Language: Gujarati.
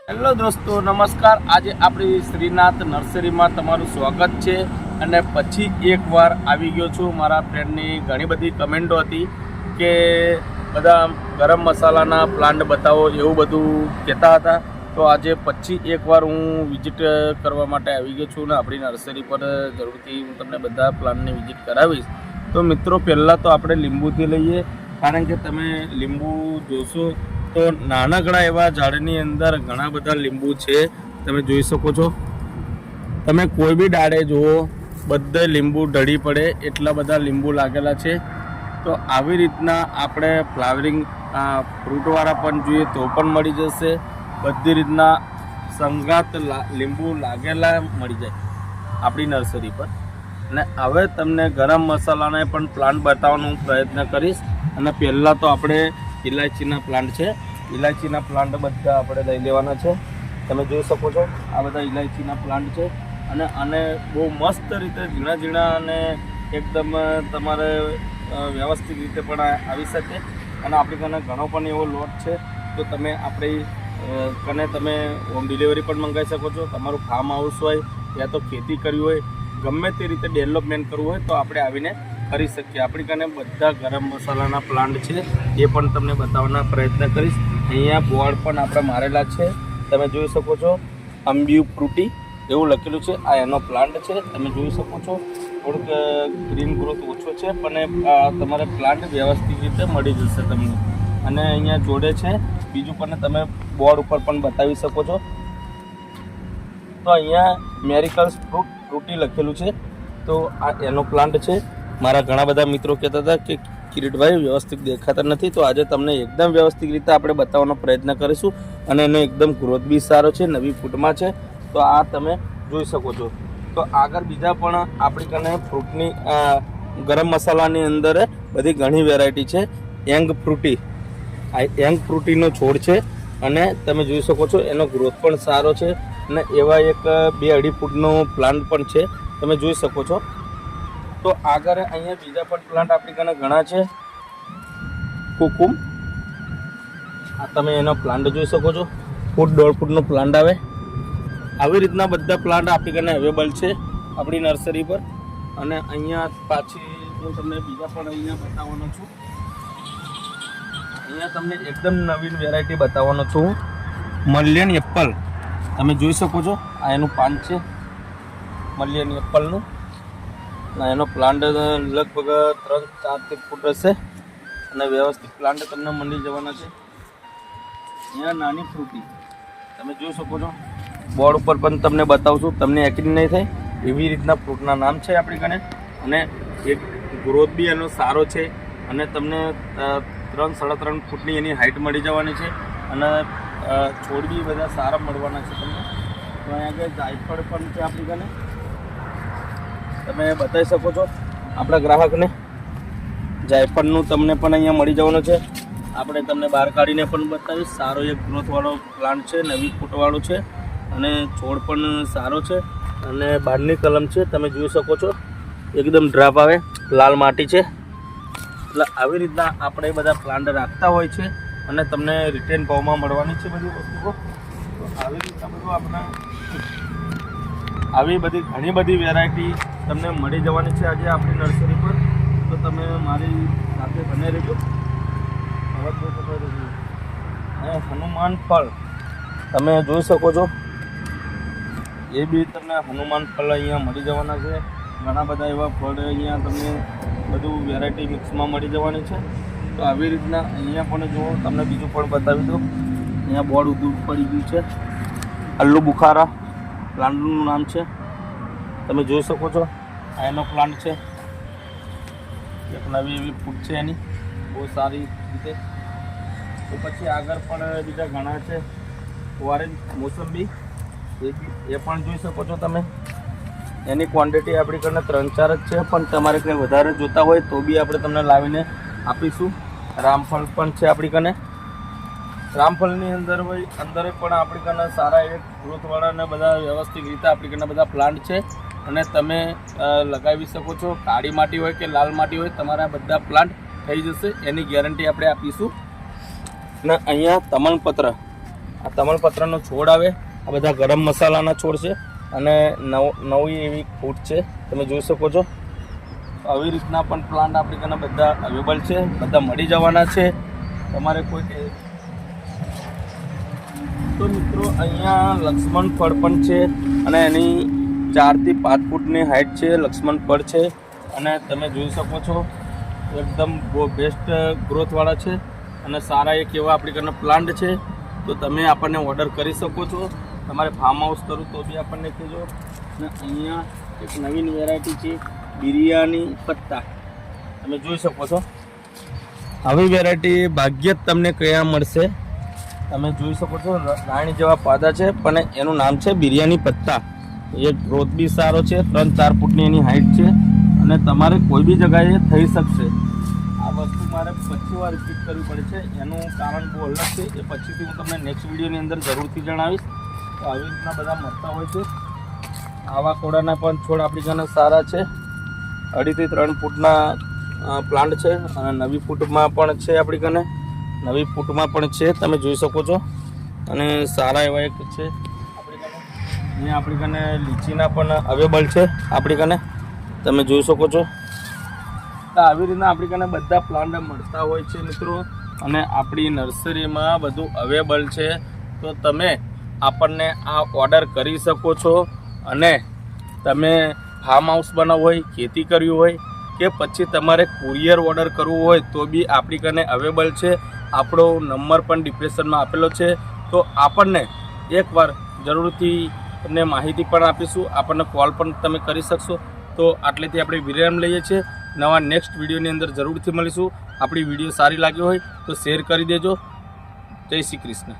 હેલો દોસ્તો, નમસ્કાર. આજે આપણી શ્રીનાથ નર્સરીમાં તમારું સ્વાગત છે. અને પછી એકવાર આવી ગયો છું. મારા ફ્રેન્ડની ઘણી બધી કમેન્ટો હતી કે બધા ગરમ મસાલાના પ્લાન્ટ બતાવો, એવું બધું કહેતા હતા. તો આજે પછી એકવાર હું વિઝિટ કરવા માટે આવી ગયો છું ને આપણી નર્સરી પર જરૂરથી હું તમને બધા પ્લાન્ટની વિઝિટ કરાવીશ. તો મિત્રો, પહેલાં તો આપણે લીંબુથી લઈએ, કારણ કે તમે લીંબુ જોશો તો નાનકડા એવા ઝાડની અંદર ઘણા બધા લીંબુ છે. તમે જોઈ શકો છો. તમે કોઈ બી ડાળે જુઓ, બધે લીંબુ ઢળી પડે એટલા બધા લીંબુ લાગેલા છે. તો આવી રીતના આપણે ફ્લાવરિંગ ફ્રૂટવાળા પણ જોઈએ તો પણ મળી જશે. બધી રીતના સંગાત લીંબુ લાગેલા મળી જાય આપણી નર્સરી પર. અને હવે તમને ગરમ મસાલાને પણ પ્લાન્ટ બતાવવાનો પ્રયત્ન કરીશ. અને પહેલાં તો આપણે ઇલાયચીના પ્લાન્ટ છે. ઇલાયચીના પ્લાન્ટ બધા આપણે લઈ લેવાના છે. તમે જોઈ શકો છો, આ બધા ઇલાયચીના પ્લાન્ટ છે. અને આને બહુ મસ્ત રીતે ઝીણા ઝીણા અને એકદમ તમારે વ્યવસ્થિત રીતે પણ આવી શકે. અને આપણી કને ઘણો પણ એવો લોટ છે, તો તમે આપણી કને તમે હોમ ડિલિવરી પણ મંગાવી શકો છો. તમારું ફાર્મ હાઉસ હોય યા તો ખેતી કરવી હોય, ગમે તે રીતે ડેવલપમેન્ટ કરવું હોય તો આપણે આવીને કરી શકીએ. આપણી કને બધા ગરમ મસાલાના પ્લાન્ટ છે, એ પણ તમને બતાવવાના પ્રયત્ન કરીશ. અહીંયા બોર્ડ પણ આપણે મારેલા છે, તમે જોઈ શકો છો. અંબ્યુ ફ્રૂટી એવું લખેલું છે. આ એનો પ્લાન્ટ છે, તમે જોઈ શકો છો. થોડુંક ગ્રીન ગ્રોથ ઓછો છે, પણ તમારે પ્લાન્ટ વ્યવસ્થિત રીતે મળી જશે તમને. અને અહીંયા જોડે છે બીજું પણ તમે બોર્ડ ઉપર પણ બતાવી શકો છો. તો અહીંયા મેરિકલ્સ ફ્રૂટી લખેલું છે, તો આ એનો પ્લાન્ટ છે. મારા ઘણા બધા મિત્રો કહેતા હતા કે કિરીટભાઈ વ્યવસ્થિત દેખાતા નથી, તો આજે તમને એકદમ વ્યવસ્થિત રીતે આપણે બતાવવાનો પ્રયત્ન કરીશું. અને એનો એકદમ ગ્રોથ બી સારો છે, નવી ફૂટમાં છે. તો આ તમે જોઈ શકો છો. તો આગળ બીજા પણ આપણી કને ફ્રૂટની ગરમ મસાલાની અંદર બધી ઘણી વેરાયટી છે. યંગ ફ્રૂટી, આ યંગ ફ્રૂટીનો છોડ છે. અને તમે જોઈ શકો છો, એનો ગ્રોથ પણ સારો છે. અને એવા એક 2-2.5 ફૂટનો પ્લાન્ટ પણ છે, તમે જોઈ શકો છો. તો આગળ અહીંયા બીજા પણ પ્લાન્ટ આપણી કને ઘણા છે. કુકુમ, આ તમે એનો પ્લાન્ટ જોઈ શકો છો. 1.5 ફૂટનો પ્લાન્ટ આવે. આવી રીતના બધા પ્લાન્ટ આપણી કને અવેલેબલ છે આપણી નર્સરી પર. અને અહીંયા પાછી હું તમને બીજા પણ અહીંયા બતાવવાનો છું. અહીંયા તમને એકદમ નવીન વેરાયટી બતાવવાનો છું. મલિયન એપલ, તમે જોઈ શકો છો. આ એનું પાન છે મલિયન એપલનું. એનો પ્લાન્ટ લગભગ 3-4 ફૂટ હશે. અને વ્યવસ્થિત પ્લાન્ટ તમને મળી જવાના છે. અહીંયા નાની ફ્રૂટી તમે જોઈ શકો છો. બોર્ડ ઉપર પણ તમને બતાવશું, તમને યકીન નહીં થાય એવી રીતના ફ્રૂટના નામ છે આપણી કને. અને એક ગ્રોથ બી એનો સારો છે. અને તમને 3-3.5 ફૂટની એની હાઇટ મળી જવાની છે. અને છોડ બી બધા સારા મળવાના છે તમને. તો અહીંયા આગળ જાયફળ પણ છે આપણી કને, તમે બતાવી શકો છો આપણા ગ્રાહકને. જાયફળનું તમને પણ અહીંયા મળી જવાનું છે. આપણે તમને બહાર કાઢીને પણ બતાવીશ. સારો એક ગ્રોથવાળો પ્લાન્ટ છે, નવી ફૂટવાળો છે. અને છોડ પણ સારો છે. અને બહારની કલમ છે, તમે જોઈ શકો છો. એકદમ ડ્રાપ આવે, લાલ માટી છે. એટલે આવી રીતના આપણે બધા પ્લાન્ટ રાખતા હોય છે. અને તમને રિટેન ભાવમાં મળવાની છે બધી વસ્તુઓ. તો આવી રીતના બધું આવી બધી ઘણી બધી વેરાયટી તમને મળી જવાની છે આજે આપણી નર્સરી પર. તો તમે મારી સાથે બને રહેજો. હવે હનુમાન ફળ તમે જોઈ શકો છો. એ બી તમને હનુમાન ફળ અહીંયા મળી જવાના છે. ઘણા બધા એવા ફળ અહીંયા તમને બધું વેરાયટી મિક્સમાં મળી જવાની છે. તો આવી રીતના અહીંયા પણ જુઓ, તમને બીજું પણ બતાવી દઉં. અહીંયા બોર્ડ ઉભું પડી ગયું છે. અલ્લુ બુખારા પ્લાન્ટનું નામ છે, તમે જોઈ શકો છો. આ એનો પ્લાન્ટ છે. એક નવી એવી ફૂટ છે એની, બહુ સારી રીતે. તો પછી આગળ પણ બીજા ઘણા છે. ઓરેન્જ મોસંબી, એ પણ જોઈ શકો છો તમે. એની ક્વોન્ટિટી આપણી કને 3-4 જ છે, પણ તમારે કંઈ વધારે જોતા હોય તો બી આપણે તમને લાવીને આપીશું. રામફળ પણ છે આપણી કને. રામફળની અંદર પણ આપણી કને સારા એક ગ્રોથવાળાને બધા વ્યવસ્થિત રીતે આપણી કને બધા પ્લાન્ટ છે. અને તમે લગાવી શકો છો. કાળી માટી હોય કે લાલ માટી હોય, તમારા બધા પ્લાન્ટ થઈ જશે, એની ગેરંટી આપણે આપીશું. અને અહીંયા તમાલપત્ર, આ તમાલપત્રનો છોડ આવે, આ બધા ગરમ મસાલાના છોડ છે અને નવી એવી ફૂટ છે, તમે જોઈ શકો છો. આવી રીતના પણ પ્લાન્ટ આપણી કને બધા અવેલેબલ છે, બધા મળી જવાના છે. તમારે કોઈ તો મિત્રો અહીંયા લક્ષ્મણ ફળ પણ છે અને એની 4 થી 5 ફૂટની હાઇટ છે. લક્ષ્મણ ફળ છે અને તમે જોઈ શકો છો એકદમ બેસ્ટ ગ્રોથવાળા છે અને સારા એક એવા આપણી કને પ્લાન્ટ છે. તો તમે આપણને ઓર્ડર કરી શકો છો. તમારે ફાર્મ હાઉસ કરવું તો બી આપણને કહેજો. અને અહીંયા એક નવીન વેરાયટી છે બિરયાની પત્તા, તમે જોઈ શકો છો. આવી વેરાયટી ભાગ્યે જ તમને કયા મળશે. તમે જોઈ શકો છો રાણી જેવા પાદા છે પણ એનું નામ છે બિરયાની પત્તા. એ ગ્રોથ બી સારો છે, 3-4 ફૂટની એની હાઇટ છે અને તમારે કોઈ બી જગાએ થઈ શકશે. આ વસ્તુ મારે 25 વાર રિપીટ કરવી પડે છે, એનું કારણ બહુ અલગ છે. એ પછીથી હું તમને નેક્સ્ટ વિડીયોની અંદર જરૂરથી જણાવીશ. તો આવી રીતના બધા મળતા હોય છે. આવા કોડાના પણ છોડ આપણી કને સારા છે. 2.5 થી 3 ફૂટના પ્લાન્ટ છે અને નવી ફૂટમાં પણ છે આપણી કને, નવી ફૂટમાં પણ છે, તમે જોઈ શકો છો. અને સારા એવા એક છે આપણી કને. અહીંયા આપણી કને લીચીના પણ અવેલેબલ છે આપણી કને, તમે જોઈ શકો છો. તો આવી રીતના આપણી કને બધા પ્લાન્ટ મળતા હોય છે મિત્રો. અને આપણી નર્સરીમાં બધું અવેલેબલ છે. તો તમે આપણને આ ઓર્ડર કરી શકો છો. અને તમે ફાર્મ હાઉસ બનાવવું હોય, ખેતી કરવી હોય કે પછી તમારે કુરિયર ઓર્ડર કરવું હોય તો બી આપણી કને અવેલેબલ છે. આપણો નંબર પણ ડિસ્ક્રિપ્શનમાં આપેલો છે. તો આપણને એકવાર જરૂરથી તમને માહિતી પણ આપીશું, આપણને કોલ પણ તમે કરી શકશો. તો આટલેથી આપણે વિરામ લઈએ છીએ. નવા નેક્સ્ટ વિડીયોની અંદર જરૂરથી મળીશું. આપણી વિડીયો સારી લાગી હોય તો શેર કરી દેજો. જય શ્રી કૃષ્ણ.